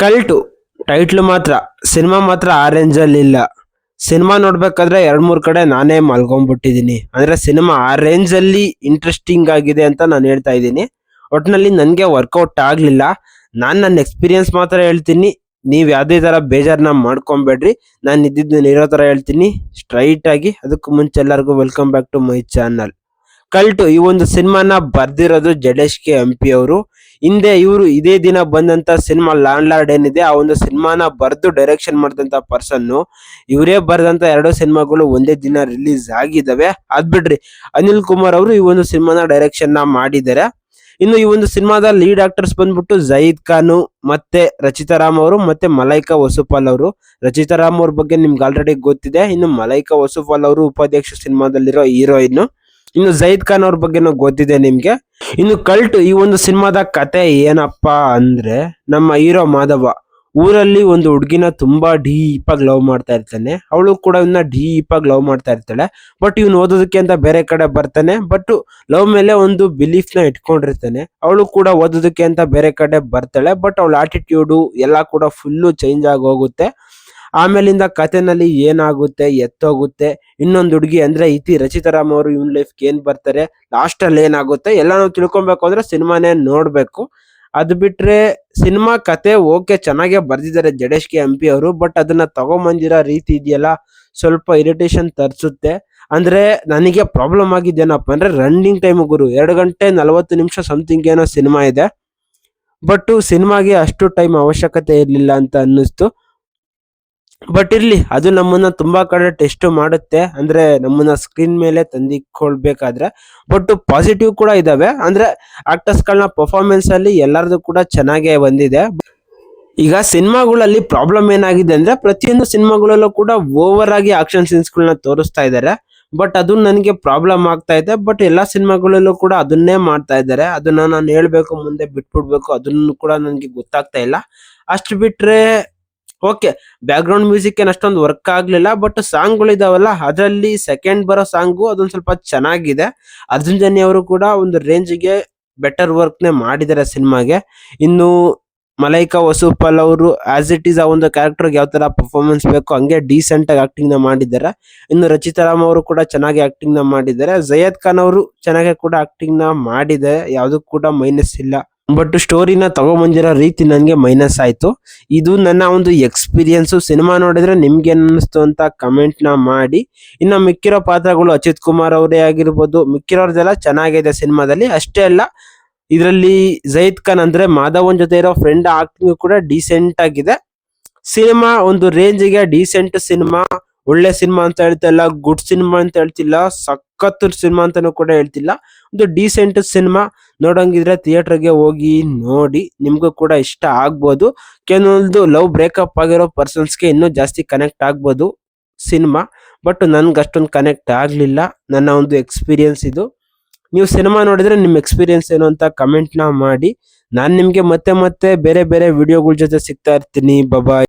ಕಲ್ಟು title ಮಾತ್ರ, cinema ಮಾತ್ರ ಆ ರೇಂಜಲ್ಲಿ ಇಲ್ಲ. ಸಿನಿಮಾ ನೋಡ್ಬೇಕಾದ್ರೆ 2-3 ಕಡೆ ನಾನೇ ಮಲ್ಕೊಂಡ್ಬಿಟ್ಟಿದ್ದೀನಿ. ಅಂದ್ರೆ ಸಿನಿಮಾ ಆ ರೇಂಜಲ್ಲಿ ಇಂಟ್ರೆಸ್ಟಿಂಗ್ ಆಗಿದೆ ಅಂತ ನಾನು ಹೇಳ್ತಾ ಇದ್ದೀನಿ. ಒಟ್ಟಿನಲ್ಲಿ ನನಗೆ ವರ್ಕೌಟ್ ಆಗಲಿಲ್ಲ. ನಾನು ನನ್ನ ಎಕ್ಸ್ಪೀರಿಯನ್ಸ್ ಮಾತ್ರ ಹೇಳ್ತೀನಿ. ನೀವು ಯಾವುದೇ ಥರ ಬೇಜಾರನ್ನ ಮಾಡ್ಕೊಬೇಡ್ರಿ. ನಾನು ಇದ್ದಿದ್ದು ಇರೋ ಥರ ಹೇಳ್ತೀನಿ ಸ್ಟ್ರೈಟ್ ಆಗಿ. ಅದಕ್ಕೂ ಮುಂಚೆ ಎಲ್ಲರಿಗೂ welcome back to my channel. Cult ಈ ಒಂದು ಸಿನಿಮಾನ ಬರ್ದಿರೋದು ಜಡೇಶ್ ಕೆ ಹಂಪಿ ಅವರು. ಹಿಂದೆ ಇವರು ಇದೇ ದಿನ ಬಂದಂತ ಸಿನಿಮಾ ಲ್ಯಾಂಡ್ ಲಾರ್ಡ್ ಏನಿದೆ ಆ ಒಂದು ಸಿನಿಮಾನ ಬರ್ದು ಡೈರೆಕ್ಷನ್ ಮಾಡಿದಂತ ಪರ್ಸನ್ನು. ಇವರೇ ಬರೆದಂತ 2 ಸಿನಿಮಾಗಳು ಒಂದೇ ದಿನ ರಿಲೀಸ್ ಆಗಿದ್ದಾವೆ. ಅದ್ ಬಿಡ್ರಿ, ಅನಿಲ್ ಕುಮಾರ್ ಅವರು ಈ ಒಂದು ಸಿನಿಮಾನ ಡೈರೆಕ್ಷನ್ ನ ಮಾಡಿದ್ದಾರೆ. ಇನ್ನು ಈ ಒಂದು ಸಿನಿಮಾದ ಲೀಡ್ ಆಕ್ಟರ್ಸ್ ಬಂದ್ಬಿಟ್ಟು ಜಯೀದ್ ಖಾನ್ ಮತ್ತೆ ರಚಿತಾ ರಾಮ್ ಅವರು ಮತ್ತೆ ಮಲೈಕಾ ವಸುಪಾಲ್ ಅವರು. ರಚಿತಾ ರಾಮ್ ಅವ್ರ ಬಗ್ಗೆ ನಿಮ್ಗೆ ಆಲ್ರೆಡಿ ಗೊತ್ತಿದೆ. ಇನ್ನು ಮಲೈಕಾ ವಸುಪಾಲ್ ಅವರು ಉಪಾಧ್ಯಕ್ಷ ಸಿನಿಮಾದಲ್ಲಿರೋ ಹೀರೋಯಿನ್. ಇನ್ನು ಜಯೀದ್ ಖಾನ್ ಅವ್ರ ಬಗ್ಗೆನೂ ಗೊತ್ತಿದೆ ನಿಮ್ಗೆ. ಇನ್ನು ಕಲ್ಟ್ ಈ ಒಂದು ಸಿನಿಮಾದ ಕತೆ ಏನಪ್ಪಾ ಅಂದ್ರೆ, ನಮ್ಮ ಹೀರೋ ಮಾಧವ ಊರಲ್ಲಿ ಒಂದು ಹುಡುಗಿನ ತುಂಬಾ ಡೀಪ್ ಆಗಿ ಲವ್ ಮಾಡ್ತಾ ಇರ್ತಾನೆ. ಅವಳು ಕೂಡ ಇವನ್ನ ಡೀಪ್ ಆಗಿ ಲವ್ ಮಾಡ್ತಾ ಇರ್ತಾಳೆ. ಬಟ್ ಇವನು ಓದೋದಕ್ಕೆ ಅಂತ ಬೇರೆ ಕಡೆ ಬರ್ತಾನೆ. ಬಟ್ ಲವ್ ಮೇಲೆ ಒಂದು ಬಿಲೀಫ್ ನ ಇಟ್ಕೊಂಡಿರ್ತಾನೆ. ಅವಳು ಕೂಡ ಓದೋದಕ್ಕೆ ಅಂತ ಬೇರೆ ಕಡೆ ಬರ್ತಾಳೆ. ಬಟ್ ಅವಳ ಆಟಿಟ್ಯೂಡು ಎಲ್ಲ ಕೂಡ ಫುಲ್ಲು ಚೇಂಜ್ ಆಗಿ ಹೋಗುತ್ತೆ. ಆಮೇಲಿಂದ ಕಥೆನಲ್ಲಿ ಏನಾಗುತ್ತೆ, ಎತ್ತೋಗುತ್ತೆ. ಇನ್ನೊಂದು ಹುಡುಗಿ ಅಂದ್ರೆ ರಚಿತಾ ರಾಮ್ ಅವರು ಇವನ್ ಲೈಫ್ಗೆ ಏನ್ ಬರ್ತಾರೆ, ಲಾಸ್ಟ್ ಅಲ್ಲಿ ಏನಾಗುತ್ತೆ ಎಲ್ಲ ನಾವು ತಿಳ್ಕೊಬೇಕು ಅಂದ್ರೆ ಸಿನಿಮಾನೇ ನೋಡ್ಬೇಕು. ಅದು ಬಿಟ್ರೆ ಸಿನಿಮಾ ಕತೆ ಓಕೆ ಚೆನ್ನಾಗೇ ಬರ್ದಿದ್ದಾರೆ ಜಡೇಶ್ ಕೆ ಹಂಪಿ ಅವರು. ಬಟ್ ಅದನ್ನ ತಗೊಂಬಂದಿರೋ ರೀತಿ ಇದೆಯಲ್ಲ, ಸ್ವಲ್ಪ ಇರಿಟೇಷನ್ ತರಿಸುತ್ತೆ. ಅಂದ್ರೆ ನನಗೆ ಪ್ರಾಬ್ಲಮ್ ಆಗಿದ್ದೇನಪ್ಪ ಅಂದ್ರೆ ರನ್ನಿಂಗ್ ಟೈಮ್ ಗುರು 2 ಗಂಟೆ 40 ನಿಮಿಷ ಸಮಥಿಂಗ್ ಏನೋ ಸಿನಿಮಾ ಇದೆ. ಬಟ್ ಸಿನಿಮಾಗೆ ಅಷ್ಟು ಟೈಮ್ ಅವಶ್ಯಕತೆ ಇರ್ಲಿಲ್ಲ ಅಂತ ಅನ್ನಿಸ್ತು. ಬಟ್ ಇರ್ಲಿ, ಅದು ನಮ್ಮನ್ನ ತುಂಬಾ ಕಡೆ ಟೆಸ್ಟ್ ಮಾಡುತ್ತೆ. ಅಂದ್ರೆ ನಮ್ಮನ್ನ ಸ್ಕ್ರೀನ್ ಮೇಲೆ ತಂದಿಕೊಳ್ಬೇಕಾದ್ರೆ. ಬಟ್ ಪಾಸಿಟಿವ್ ಕೂಡ ಇದಾವೆ. ಅಂದ್ರೆ ಆಕ್ಟರ್ಸ್ ಗಳನ್ನ ಪರ್ಫಾರ್ಮೆನ್ಸ್ ಅಲ್ಲಿ ಎಲ್ಲರದು ಕೂಡ ಚೆನ್ನಾಗೇ ಬಂದಿದೆ. ಈಗ ಸಿನಿಮಾಗಳಲ್ಲಿ ಪ್ರಾಬ್ಲಮ್ ಏನಾಗಿದೆ ಅಂದ್ರೆ, ಪ್ರತಿಯೊಂದು ಸಿನಿಮಾಗಳಲ್ಲೂ ಕೂಡ ಓವರ್ ಆಗಿ ಆಕ್ಷನ್ ಸೀನ್ಸ್ ಗಳನ್ನ ತೋರಿಸ್ತಾ ಇದ್ದಾರೆ. ಬಟ್ ಅದು ನನಗೆ ಪ್ರಾಬ್ಲಮ್ ಆಗ್ತಾ ಇದೆ. ಬಟ್ ಎಲ್ಲಾ ಸಿನಿಮಾಗಳಲ್ಲೂ ಕೂಡ ಅದನ್ನೇ ಮಾಡ್ತಾ ಇದ್ದಾರೆ. ಅದನ್ನ ನಾನು ಹೇಳ್ಬೇಕು, ಮುಂದೆ ಬಿಟ್ಬಿಡ್ಬೇಕು, ಅದನ್ನು ಕೂಡ ನನಗೆ ಗೊತ್ತಾಗ್ತಾ ಇಲ್ಲ. ಅಷ್ಟು ಬಿಟ್ರೆ ಓಕೆ, ಬ್ಯಾಕ್ ಗ್ರೌಂಡ್ ಮ್ಯೂಸಿಕ್ ಏನ್ ಅಷ್ಟೊಂದು ವರ್ಕ್ ಆಗ್ಲಿಲ್ಲ. ಬಟ್ ಸಾಂಗ್ಗಳು ಇದಾವಲ್ಲ, ಅದರಲ್ಲಿ ಸೆಕೆಂಡ್ ಬರೋ ಸಾಂಗು ಅದೊಂದು ಸ್ವಲ್ಪ ಚೆನ್ನಾಗಿದೆ. ಅರ್ಜುನ್ ಜನ್ಯ ಅವರು ಕೂಡ ಒಂದು ರೇಂಜ್ಗೆ ಬೆಟರ್ ವರ್ಕ್ ನೇ ಮಾಡಿದ್ದಾರೆ ಸಿನಿಮಾಗೆ. ಇನ್ನು ಮಲೈಕಾ ವಸುಪಾಲ್ ಅವರು ಆಸ್ ಇಟ್ ಈಸ್ ಆ ಒಂದು ಕ್ಯಾರೆಕ್ಟರ್ ಯಾವ ತರ ಪರ್ಫಾರ್ಮೆನ್ಸ್ ಬೇಕು ಹಂಗೆ ಡೀಸೆಂಟ್ ಆಗಿ ಆಕ್ಟಿಂಗ್ ನ ಮಾಡಿದ್ದಾರೆ. ಇನ್ನು ರಚಿತಾ ರಾಮ್ ಅವರು ಕೂಡ ಚೆನ್ನಾಗಿ ಆಕ್ಟಿಂಗ್ ನ ಮಾಡಿದ್ದಾರೆ. ಜಯೀದ್ ಖಾನ್ ಅವರು ಚೆನ್ನಾಗಿ ಕೂಡ ಆಕ್ಟಿಂಗ್ ನ ಮಾಡಿದ್ದಾರೆ. ಯಾವ್ದು ಕೂಡ ಮೈನಸ್ ಇಲ್ಲ. ಬಟ್ ಸ್ಟೋರಿನ ತಗೊಂಬಂದಿರೋ ರೀತಿ ನನಗೆ ಮೈನಸ್ ಆಯ್ತು. ಇದು ನನ್ನ ಒಂದು ಎಕ್ಸ್ಪೀರಿಯನ್ಸ್. ಸಿನಿಮಾ ನೋಡಿದ್ರೆ ನಿಮ್ಗೆ ಅನ್ನಿಸ್ತು ಅಂತ ಕಮೆಂಟ್ ನ ಮಾಡಿ. ಇನ್ನು ಮಿಕ್ಕಿರೋ ಪಾತ್ರಗಳು ಅಚ್ಯುತ್ ಕುಮಾರ್ ಅವರೇ ಆಗಿರ್ಬೋದು, ಮಿಕ್ಕಿರೋರ್ದೆಲ್ಲ ಚೆನ್ನಾಗಿದೆ ಸಿನಿಮಾದಲ್ಲಿ. ಅಷ್ಟೇ ಅಲ್ಲ, ಇದರಲ್ಲಿ ಜಯೀದ್ ಖಾನ್ ಅಂದ್ರೆ ಮಾಧವನ್ ಜೊತೆ ಇರೋ ಫ್ರೆಂಡ್ ಆಕ್ಟಿಂಗ್ ಕೂಡ ಡೀಸೆಂಟ್ ಆಗಿದೆ. ಸಿನಿಮಾ ಒಂದು ರೇಂಜ್ಗೆ ಡೀಸೆಂಟ್ ಸಿನಿಮಾ. ಒಳ್ಳೆ ಸಿನಿಮಾ ಅಂತ ಹೇಳ್ತಿಲ್ಲ, ಗುಡ್ ಸಿನಿಮಾ ಅಂತ ಹೇಳ್ತಿಲ್ಲ, ಸಖತ್ ಸಿನಿಮಾ ಅಂತಾನು ಕೂಡ ಹೇಳ್ತಿಲ್ಲ. ಒಂದು ಡೀಸೆಂಟ್ ಸಿನಿಮಾ. ನೋಡಂಗಿದ್ರೆ ಥಿಯೇಟರ್ಗೆ ಹೋಗಿ ನೋಡಿ, ನಿಮ್ಗೂ ಕೂಡ ಇಷ್ಟ ಆಗ್ಬೋದು. ಕೆಲವೊಂದು ಲವ್ ಬ್ರೇಕಪ್ ಆಗಿರೋ ಪರ್ಸನ್ಸ್ಗೆ ಇನ್ನೂ ಜಾಸ್ತಿ ಕನೆಕ್ಟ್ ಆಗ್ಬೋದು ಸಿನಿಮಾ. ಬಟ್ ನನ್ಗೆ ಅಷ್ಟೊಂದು ಕನೆಕ್ಟ್ ಆಗ್ಲಿಲ್ಲ. ನನ್ನ ಒಂದು ಎಕ್ಸ್ಪೀರಿಯನ್ಸ್ ಇದು. ನೀವು ಸಿನಿಮಾ ನೋಡಿದ್ರೆ ನಿಮ್ಮ ಎಕ್ಸ್ಪೀರಿಯನ್ಸ್ ಏನು ಅಂತ ಕಮೆಂಟ್ ನ ಮಾಡಿ. ನಾನು ನಿಮ್ಗೆ ಮತ್ತೆ ಬೇರೆ ಬೇರೆ ವಿಡಿಯೋಗಳ ಜೊತೆ ಸಿಗ್ತಾ ಇರ್ತೀನಿ. ಬಾಯ್.